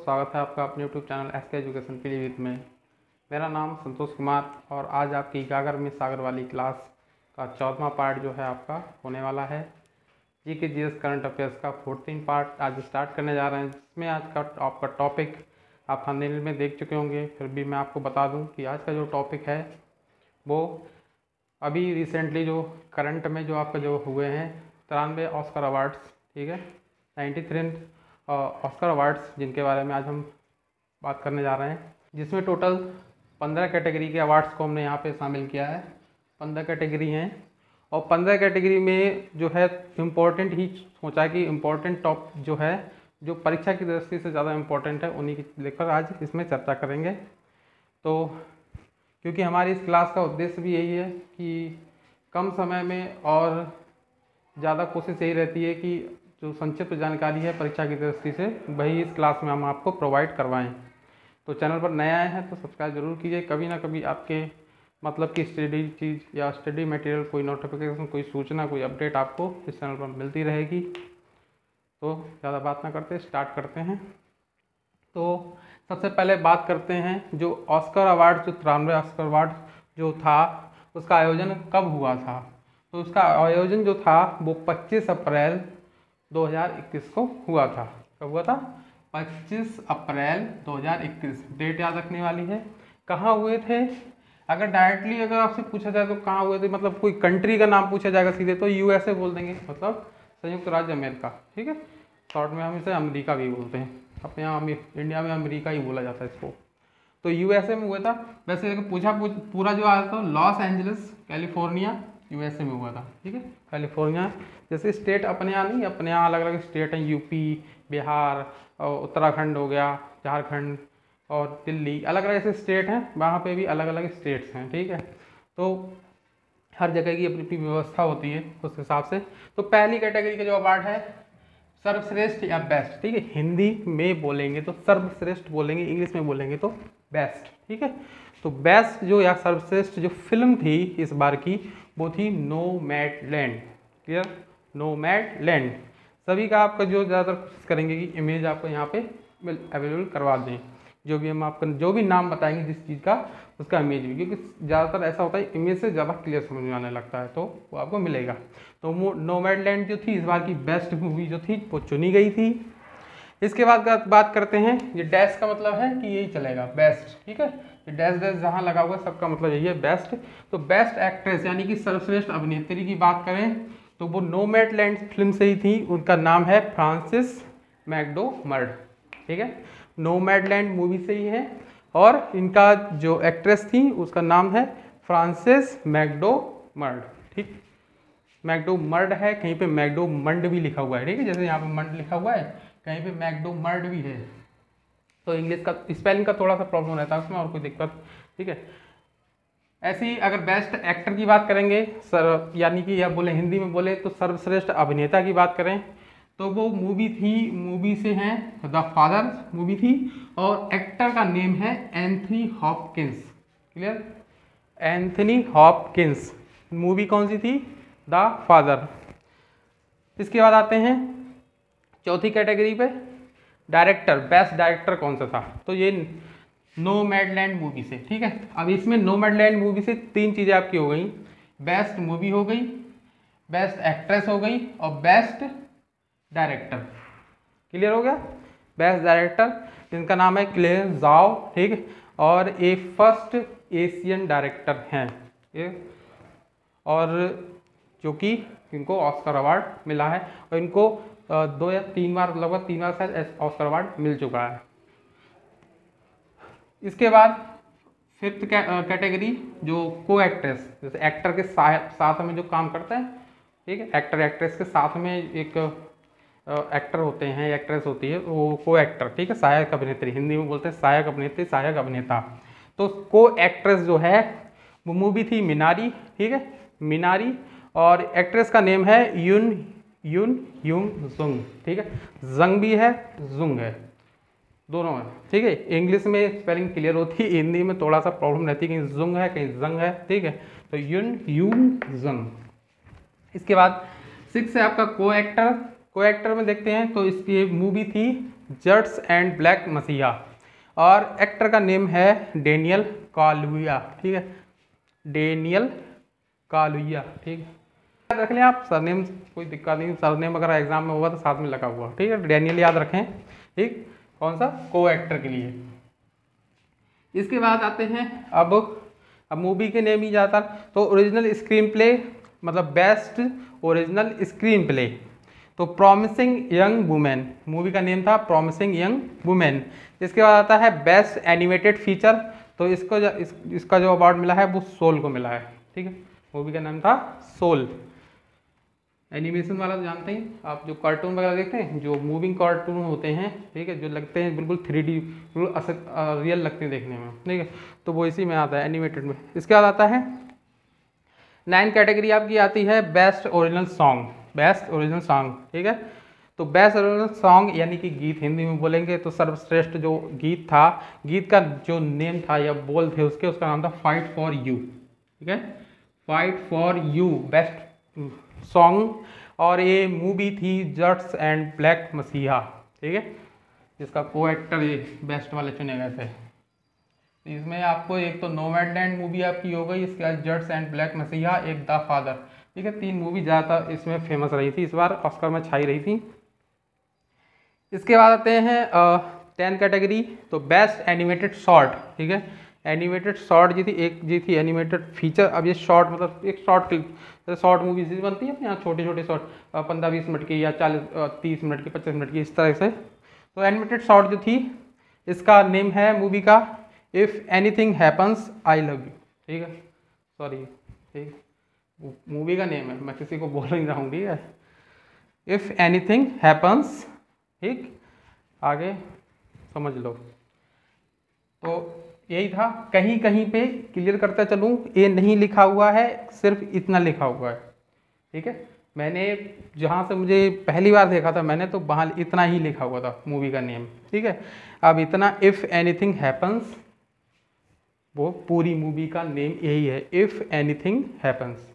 स्वागत है आपका अपने YouTube channel SK education Pilibhit में। मेरा नाम संतोष कुमार और आज आपकी गागर में सागर वाली क्लास का 14वां पार्ट जो है आपका होने वाला है। जीके जीएस करंट अफेयर्स का 14 पार्ट आज स्टार्ट करने जा रहे हैं, जिसमें आज का आपका टॉपिक आप थंबनेल में देख चुके होंगे। फिर भी मैं आपको बता दूं कि आज का जो टॉपिक है वो अभी रिसेंटली जो करंट में जो आपका जो हुए हैं 93 ऑस्कर अवार्ड्स, ठीक है, 93 ऑस्कर अवार्ड्स, जिनके बारे में आज हम बात करने जा रहे हैं, जिसमें टोटल 15 कैटेगरी के अवार्ड्स को हमने यहाँ पे शामिल किया है। 15 कैटेगरी हैं और 15 कैटेगरी में जो है इम्पोर्टेंट ही सोचा कि इम्पोर्टेंट टॉप जो है जो परीक्षा की दृष्टि से ज़्यादा इम्पोर्टेंट है उन्हीं की लेकर आज इसमें चर्चा करेंगे। तो क्योंकि हमारी इस क्लास का उद्देश्य भी यही है कि कम समय में और ज़्यादा कोशिश यही रहती है कि जो संक्षिप्त जानकारी है परीक्षा की दृष्टि से वही इस क्लास में हम आपको प्रोवाइड करवाएं। तो चैनल पर नया आए हैं तो सब्सक्राइब जरूर कीजिए। कभी ना कभी आपके मतलब कि स्टडी चीज़ या स्टडी मटेरियल, कोई नोटिफिकेशन, कोई सूचना, कोई अपडेट आपको इस चैनल पर मिलती रहेगी। तो ज़्यादा बात ना करते स्टार्ट करते हैं। तो सबसे पहले बात करते हैं जो ऑस्कर अवार्ड, जो 93 ऑस्कर अवार्ड जो था उसका आयोजन कब हुआ था। तो उसका आयोजन जो था वो 25 अप्रैल 2021 को हुआ था। कब हुआ था? 25 अप्रैल 2021। डेट याद रखने वाली है। कहाँ हुए थे? अगर डायरेक्टली अगर आपसे पूछा जाए तो कहाँ हुए थे, मतलब कोई कंट्री का नाम पूछा जाएगा सीधे तो यूएसए बोल देंगे, मतलब संयुक्त राज्य अमेरिका, ठीक है। शॉर्ट में हम इसे अमेरिका भी बोलते हैं, अपने यहाँ इंडिया में अमेरिका ही बोला जाता है इसको। तो यूएसए में हुआ था। वैसे अगर पूरा जो आया था लॉस एंजलिस कैलिफोर्निया यूएसए में हुआ था, ठीक है। कैलिफोर्निया जैसे स्टेट अपने यहाँ नहीं, अपने यहाँ अलग अलग स्टेट हैं, यूपी, बिहार और उत्तराखंड हो गया, झारखंड और दिल्ली, अलग अलग ऐसे स्टेट हैं, वहाँ पे भी अलग अलग स्टेट्स हैं, ठीक है। तो हर जगह की अपनी अपनी व्यवस्था होती है उस हिसाब से। तो पहली कैटेगरी का जो अवार्ड है सर्वश्रेष्ठ या बेस्ट, ठीक है। हिंदी में बोलेंगे तो सर्वश्रेष्ठ बोलेंगे, इंग्लिश में बोलेंगे तो बेस्ट, ठीक है। तो बेस्ट जो या सर्वश्रेष्ठ जो फिल्म थी इस बार की वो थी नोमैडलैंड। क्लियर? नोमैडलैंड। सभी का आपका जो ज़्यादातर कोशिश करेंगे कि इमेज आपको यहाँ पे अवेलेबल करवा दें। जो भी हम आपका जो भी नाम बताएंगे जिस चीज़ का उसका इमेज भी, क्योंकि ज़्यादातर ऐसा होता है इमेज से ज़्यादा क्लियर समझ में आने लगता है, तो वो आपको मिलेगा। तो नोमैडलैंड जो थी इस बार की बेस्ट मूवी जो थी वो चुनी गई थी। इसके बाद बात करते हैं, ये डैश का मतलब है कि यही चलेगा बेस्ट, ठीक है। डैश डैश जहाँ लगा हुआ सबका मतलब यही है बेस्ट। तो बेस्ट एक्ट्रेस यानी कि सर्वश्रेष्ठ अभिनेत्री की बात करें तो वो नोमैडलैंड फिल्म से ही थी। उनका नाम है फ्रांसिस मैकडोमर्ड, ठीक है। नोमैडलैंड मूवी से ही है और इनका जो एक्ट्रेस थी उसका नाम है फ्रांसिस मैकडोमर्ड, ठीक। मैकडोमर्ड है, कहीं पे मैकडोमंड भी लिखा हुआ है, ठीक है। जैसे यहाँ पे मंड लिखा हुआ है, कहीं पे मैकडोमर्ड भी है। तो इंग्लिश का स्पेलिंग का थोड़ा सा प्रॉब्लम रहता है उसमें, और कोई दिक्कत, ठीक है। ऐसी अगर बेस्ट एक्टर की बात करेंगे सर, यानी कि या बोले हिंदी में बोले तो सर्वश्रेष्ठ अभिनेता की बात करें तो वो मूवी से हैं द फादर मूवी थी और एक्टर का नेम है Anthony Hopkins. Clear? Anthony Hopkins. Movie कौन सी थी? The father. इसके बाद आते हैं चौथी कैटेगरी पे, डायरेक्टर। बेस्ट डायरेक्टर कौन सा था? तो ये नोमैडलैंड मूवी से, ठीक है। अब इसमें नोमैडलैंड मूवी से 3 चीज़ें आपकी हो गई, बेस्ट मूवी हो गई, बेस्ट एक्ट्रेस हो गई और बेस्ट डायरेक्टर। क्लियर हो गया? बेस्ट डायरेक्टर जिनका नाम है क्ले जाओ, ठीक, और ये फर्स्ट एशियन डायरेक्टर हैं ये, और जो कि इनको ऑस्कर अवार्ड मिला है और इनको 2 या 3 बार, लगभग 3 बार शायद ऑस्कर अवार्ड मिल चुका है। इसके बाद फिफ्थ कैटेगरी जो को एक्ट्रेस, जैसे एक्टर के साथ में जो काम करता है, ठीक है, एक्टर एक्ट्रेस के साथ में एक एक्टर होते हैं, एक्ट्रेस होती है, वो को एक्टर, ठीक है, सहायक अभिनेत्री, हिंदी में बोलते हैं सहायक अभिनेत्री, सहायक अभिनेता। तो को एक्ट्रेस जो है वो मूवी थी मिनारी, ठीक है, मिनारी, और एक्ट्रेस का नेम है यून यूंग जुंग, ठीक है। जंग भी है, जुंग है, दोनों है, ठीक है। इंग्लिश में स्पेलिंग क्लियर होती है, हिंदी में थोड़ा सा प्रॉब्लम रहती है, कहीं जुंग है कहीं जंग है, ठीक है। तो यूंग जंग। इसके बाद 6 है आपका को एक्टर। को एक्टर में देखते हैं तो इसकी मूवी थी जट्स एंड ब्लैक मसीहा, और एक्टर का नेम है डेनियल कालुया, ठीक है, डेनियल कालुया, ठीक है, रख लें आप सरनेम, कोई दिक्कत नहीं, सरनेम अगर एग्जाम में होगा तो साथ में लगा हुआ, ठीक है, डेनियल याद रखें, ठीक, कौन सा, को एक्टर के लिए। इसके बाद आते हैं अब मूवी के नेम ही ज़्यादातर, तो ओरिजिनल स्क्रीन प्ले मतलब बेस्ट ओरिजिनल स्क्रीन प्ले, तो प्रॉमिसिंग यंग वुमेन, मूवी का नेम था प्रॉमिसिंग यंग वुमेन। इसके बाद आता है बेस्ट एनिमेटेड फीचर, तो इसका जो अवार्ड मिला है वो सोल को मिला है, ठीक है, मूवी का नाम था सोल। एनिमेशन वाला तो जानते हैं आप, जो कार्टून वगैरह देखते हैं, जो मूविंग कार्टून होते हैं, ठीक है, जो लगते हैं बिल्कुल 3D, बिल्कुल रियल लगते हैं देखने में, ठीक है, तो वो इसी में आता है एनिमेटेड में। इसके बाद आता है 9 कैटेगरी आपकी आती है best original song, best original song, ठीक है, तो बेस्ट ओरिजिनल सॉन्ग यानी कि गीत, हिंदी में बोलेंगे तो सर्वश्रेष्ठ जो गीत था, गीत का जो नेम था या बोल थे उसका नाम था फाइट फॉर यू, ठीक है, fight for you best song, और ये मूवी थी जट्स एंड ब्लैक मसीहा, ठीक है, जिसका को एक्टर ये बेस्ट वाले चुने गए थे। इसमें आपको एक तो नोमैडलैंड मूवी आपकी हो गई, इसके बाद जट्स एंड ब्लैक मसीहा, एक द फादर, ठीक है, 3 मूवी ज़्यादातर इसमें फेमस रही थी, इस बार ऑस्कर में छाई रही थी। इसके बाद आते हैं 10 कैटेगरी, तो बेस्ट एनिमेटेड शॉर्ट, ठीक है, एनिमेटेड शॉर्ट जी थी एनिमेटेड फीचर। अब ये शॉर्ट मतलब एक शॉर्ट मूवीज बनती है अपने यहाँ, छोटे छोटे शॉर्ट 15-20 मिनट की या 40-30 मिनट की, 25 मिनट की, इस तरह से। तो एनिमेटेड शॉर्ट जो थी, इसका नेम है मूवी का if anything happens I love you, ठीक है, सॉरी, ठीक, मूवी का नेम है, मैं किसी को बोल नहीं रहा हूँ, ठीक है, इफ़ एनीथिंग हैपन्स, ठीक, आगे समझ लो। तो यही था, कहीं कहीं पे क्लियर करता चलूँ, ये नहीं लिखा हुआ है, सिर्फ इतना लिखा हुआ है, ठीक है, मैंने जहाँ से मुझे पहली बार देखा था मैंने, तो वहाँ इतना ही लिखा हुआ था मूवी का नेम, ठीक है। अब इतना इफ़ एनीथिंग हैपन्स, वो पूरी मूवी का नेम यही है, इफ़ एनीथिंग हैपन्स,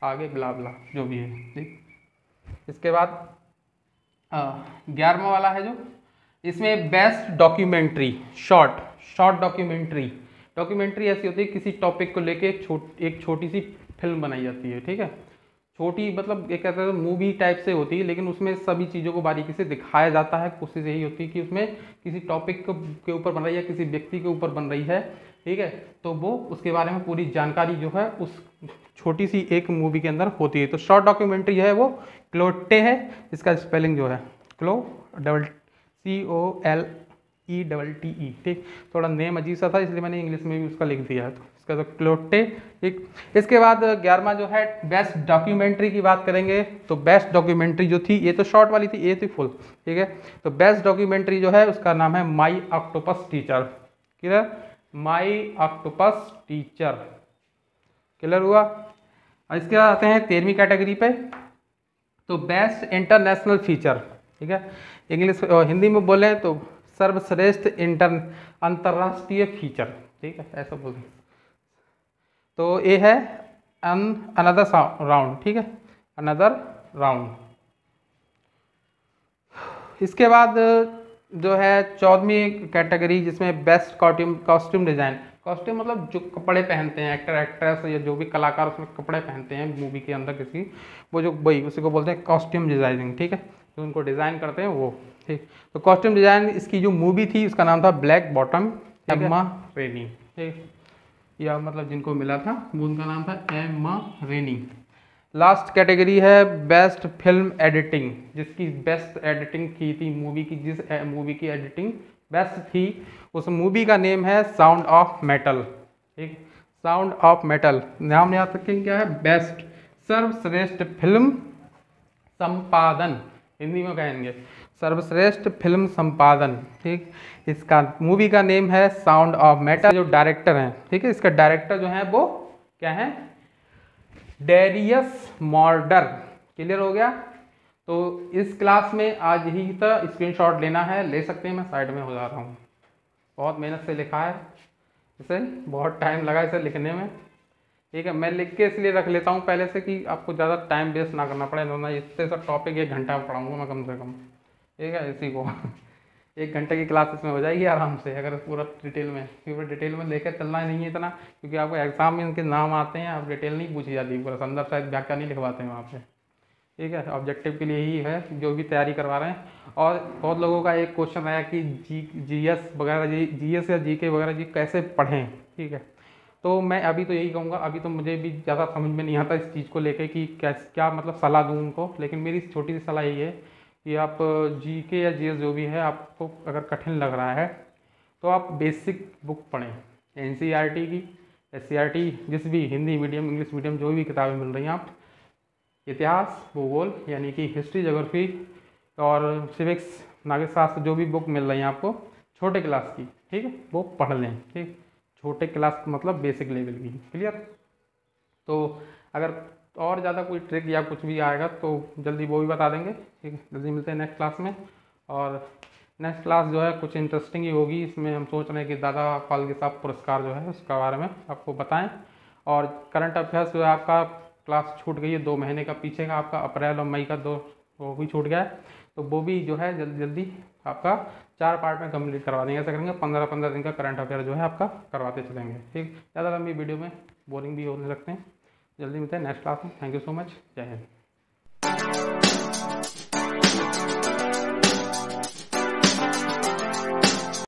आगे ब्ला ब्ला जो भी है, ठीक। इसके बाद 11वां वाला है जो, इसमें बेस्ट डॉक्यूमेंट्री शॉर्ट डॉक्यूमेंट्री ऐसी होती है किसी टॉपिक को लेके एक छोटी सी फिल्म बनाई जाती है, ठीक है, छोटी मतलब एक कहते हैं मूवी टाइप से होती है, लेकिन उसमें सभी चीज़ों को बारीकी से दिखाया जाता है। कोशिश यही होती है कि उसमें किसी टॉपिक के ऊपर बन रही है, किसी व्यक्ति के ऊपर बन रही है, ठीक है, तो वो उसके बारे में पूरी जानकारी जो है उस छोटी सी एक मूवी के अंदर होती है। तो शॉर्ट डॉक्यूमेंट्री जो है वो क्लोटे है, इसका स्पेलिंग जो है COLETE, ठीक, थोड़ा नेम अजीब सा था इसलिए मैंने इंग्लिश में भी उसका लिख दिया है, तो इसका तो क्लोटे, ठीक। इसके बाद 11वां जो है बेस्ट डॉक्यूमेंट्री की बात करेंगे, तो बेस्ट डॉक्यूमेंट्री जो थी, ये तो शॉर्ट वाली थी, ये थी फुल, ठीक है, तो बेस्ट डॉक्यूमेंट्री जो है उसका नाम है माई ऑक्टोपस टीचर, क्लियर, माई ऑक्टोपस टीचर, क्लियर हुआ। इसके बाद आते हैं 13वीं कैटेगरी पे, तो बेस्ट इंटरनेशनल फीचर, ठीक है, इंग्लिश हिंदी में बोले तो सर्वश्रेष्ठ अंतर्राष्ट्रीय फीचर, ठीक है, ऐसा बोलते हैं। तो ये है अनदर राउंड, ठीक है, अनदर राउंड। इसके बाद जो है 14वीं कैटेगरी, जिसमें बेस्ट कॉस्ट्यूम डिज़ाइन, कॉस्ट्यूम मतलब जो कपड़े पहनते हैं एक्टर एक्ट्रेस या जो भी कलाकार उसमें कपड़े पहनते हैं मूवी के अंदर किसी, वो जो वही उसी को बोलते हैं कॉस्ट्यूम डिज़ाइनिंग, ठीक है, जो उनको डिज़ाइन करते हैं वो, ठीक। तो कॉस्ट्यूम डिज़ाइन इसकी जो मूवी थी उसका नाम था ब्लैक बॉटम, एम्मा रेनी, ठीक, या मतलब जिनको मिला था वो उनका नाम था एम्मा रेनी। लास्ट कैटेगरी है बेस्ट फिल्म एडिटिंग, जिसकी बेस्ट एडिटिंग की थी मूवी की, जिस मूवी की एडिटिंग बेस्ट थी उस मूवी का नेम है साउंड ऑफ मेटल, ठीक, साउंड ऑफ मेटल, नाम याद रखें क्या है, बेस्ट सर्वश्रेष्ठ फिल्म संपादन, हिंदी में कहेंगे सर्वश्रेष्ठ फिल्म संपादन, ठीक। इसका मूवी का नेम है साउंड ऑफ मेटल। जो डायरेक्टर हैं, ठीक है, इसका डायरेक्टर जो है वो क्या है, डेरियस मॉर्डर, क्लियर हो गया। तो इस क्लास में आज ही तक स्क्रीनशॉट लेना है, ले सकते हैं, मैं साइड में हो जा रहा हूँ, बहुत मेहनत से लिखा है इसे, बहुत टाइम लगा इसे लिखने में, ठीक है, मैं लिख के इसलिए रख लेता हूँ पहले से कि आपको ज़्यादा टाइम वेस्ट ना करना पड़े, ना इससे सब टॉपिक 1 घंटा पढ़ाऊँगा मैं कम से कम, ठीक है, इसी को 1 घंटे की क्लास इसमें हो जाएगी आराम से, अगर पूरा डिटेल में, क्योंकि डिटेल में लेकर चलना ही नहीं है इतना, क्योंकि आपको एग्जाम में इनके नाम आते हैं, आप डिटेल नहीं पूछी जाती, पूरा संदर्भ शायद व्याख्या नहीं लिखवाते हैं वहाँ पे। ठीक है, ऑब्जेक्टिव के लिए ही है जो भी तैयारी करवा रहे हैं। और बहुत लोगों का एक क्वेश्चन आया कि जीएस वगैरह, जीएस या जीके वगैरह जी कैसे पढ़ें। ठीक है, तो मैं अभी तो यही कहूँगा, अभी तो मुझे भी ज़्यादा समझ में नहीं आता इस चीज़ को लेके कि क्या मतलब सलाह दूँ उनको, लेकिन मेरी छोटी सी सलाह यही है कि आप जीके या जीएस जो भी है, आपको अगर कठिन लग रहा है तो आप बेसिक बुक पढ़ें, एनसीईआरटी की, एससीईआरटी, जिस भी हिंदी मीडियम, इंग्लिश मीडियम, जो भी किताबें मिल रही हैं, आप इतिहास, भूगोल यानी कि हिस्ट्री, ज्योग्राफी और सिविक्स, नागरिक शास्त्र, जो भी बुक मिल रही हैं आपको छोटे क्लास की, ठीक है, वो पढ़ लें। ठीक, छोटे क्लास मतलब बेसिक लेवल की। क्लियर? तो अगर और ज़्यादा कोई ट्रिक या कुछ भी आएगा तो जल्दी वो भी बता देंगे। ठीक है, जल्दी मिलते हैं नेक्स्ट क्लास में। और नेक्स्ट क्लास जो है कुछ इंटरेस्टिंग ही होगी, इसमें हम सोच रहे हैं कि दादा फाल्के साहब पुरस्कार जो है उसके बारे में आपको बताएं। और करंट अफेयर्स जो है आपका क्लास छूट गई है 2 महीने का, पीछे का आपका अप्रैल और मई का 2 वो भी छूट गया है, तो वो भी जो है जल्दी जल्दी आपका 4 पार्ट में कंप्लीट करवा देंगे। ऐसा करेंगे 15-15 दिन का करंट अफेयर जो है आपका करवाते चलेंगे। ठीक, ज़्यादा लंबी वीडियो में बोरिंग भी होने लगते हैं। जल्दी मिलते हैं नेक्स्ट क्लास में। Thank you so much. जय हिंद।